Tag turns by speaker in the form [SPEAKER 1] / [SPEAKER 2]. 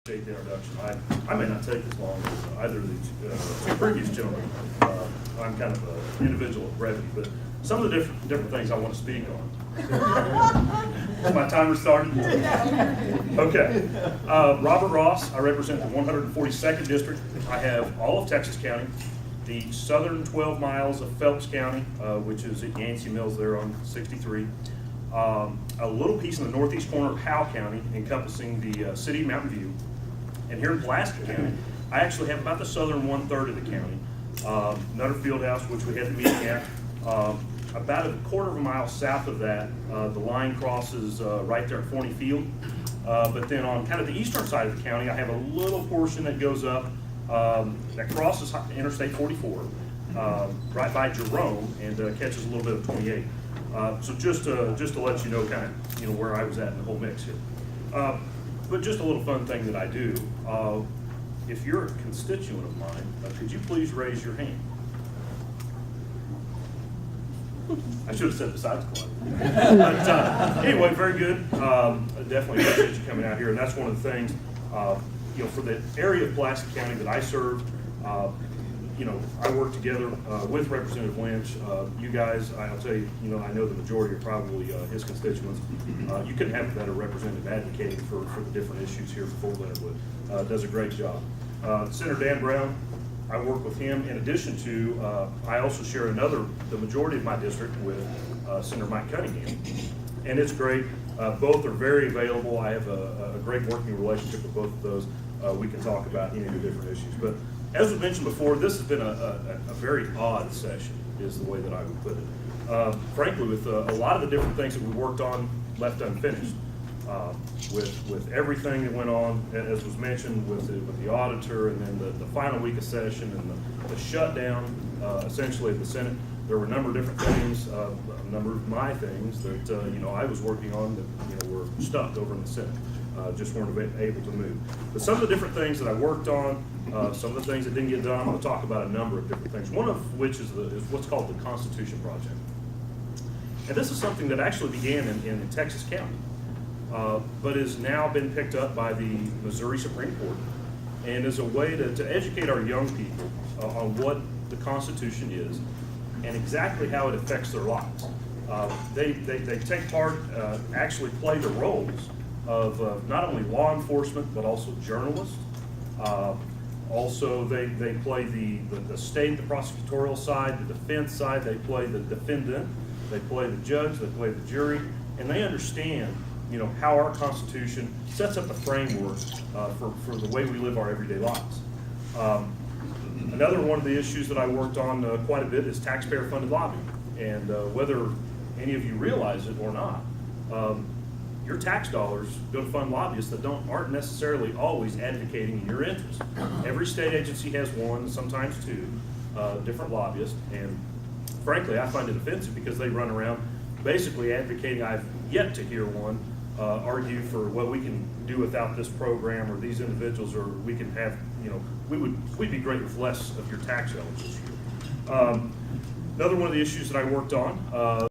[SPEAKER 1] Appreciate the introduction. I may not take as long as either of the two previous gentlemen. I'm kind of an individual of brevity, but some of the different things I want to speak on. Is my timer started? Okay. Robert Ross. I represent the 142nd District. I have all of Texas County, the southern 12 miles of Phelps County, which is at Yancey Mills there on 63. A little piece in the northeast corner of Howe County, encompassing the city of Mountain View. And here in Pulaski County, I actually have about the southern 1/3 of the county. Nutter Fieldhouse, which we had the meeting at. About a quarter of a mile south of that, the line crosses right there at Forney Field. But then on kind of the eastern side of the county, I have a little portion that goes up, that crosses Interstate 44, right by Jerome, and catches a little bit of 28. So just to let you know kind of where I was at in the whole mix here. But just a little fun thing that I do. If you're a constituent of mine, could you please raise your hand? I should have said besides club. But anyway, very good. Definitely appreciate you coming out here, and that's one of the things. For the area of Pulaski County that I serve, I work together with Representative Lynch. You guys, I'll tell you, I know the majority are probably his constituents. You couldn't have a better representative advocating for the different issues here for Leonard Wood. Does a great job. Senator Dan Brown, I work with him. In addition to, I also share the majority of my district with Senator Mike Cunningham. And it's great. Both are very available. I have a great working relationship with both of those. We can talk about any of the different issues. But as we mentioned before, this has been a very odd session, is the way that I would put it. Frankly, with a lot of the different things that we worked on left unfinished. With everything that went on, as was mentioned, with the auditor, and then the final week of session, and the shutdown, essentially, of the Senate. There were a number of different things, a number of my things that I was working on that were stuck over in the Senate. Just weren't able to move. But some of the different things that I worked on, some of the things that didn't get done, I'm going to talk about a number of different things. One of which is what's called the Constitution Project. And this is something that actually began in Texas County, but has now been picked up by the Missouri Supreme Court, and is a way to educate our young people on what the Constitution is and exactly how it affects their lives. They take part, actually play the roles of not only law enforcement, but also journalists. Also, they play the state, the prosecutorial side, the defense side. They play the defendant, they play the judge, they play the jury, and they understand how our Constitution sets up the framework for the way we live our everyday lives. Another one of the issues that I worked on quite a bit is taxpayer-funded lobbying, and whether any of you realize it or not, your tax dollars go to fund lobbyists that aren't necessarily always advocating in your interest. Every state agency has one, sometimes two, different lobbyists, and frankly, I find it offensive because they run around basically advocating. I've yet to hear one argue for, well, we can do without this program or these individuals, or we can have, we'd be great with less of your tax dollars this year. Another one of the issues that I worked on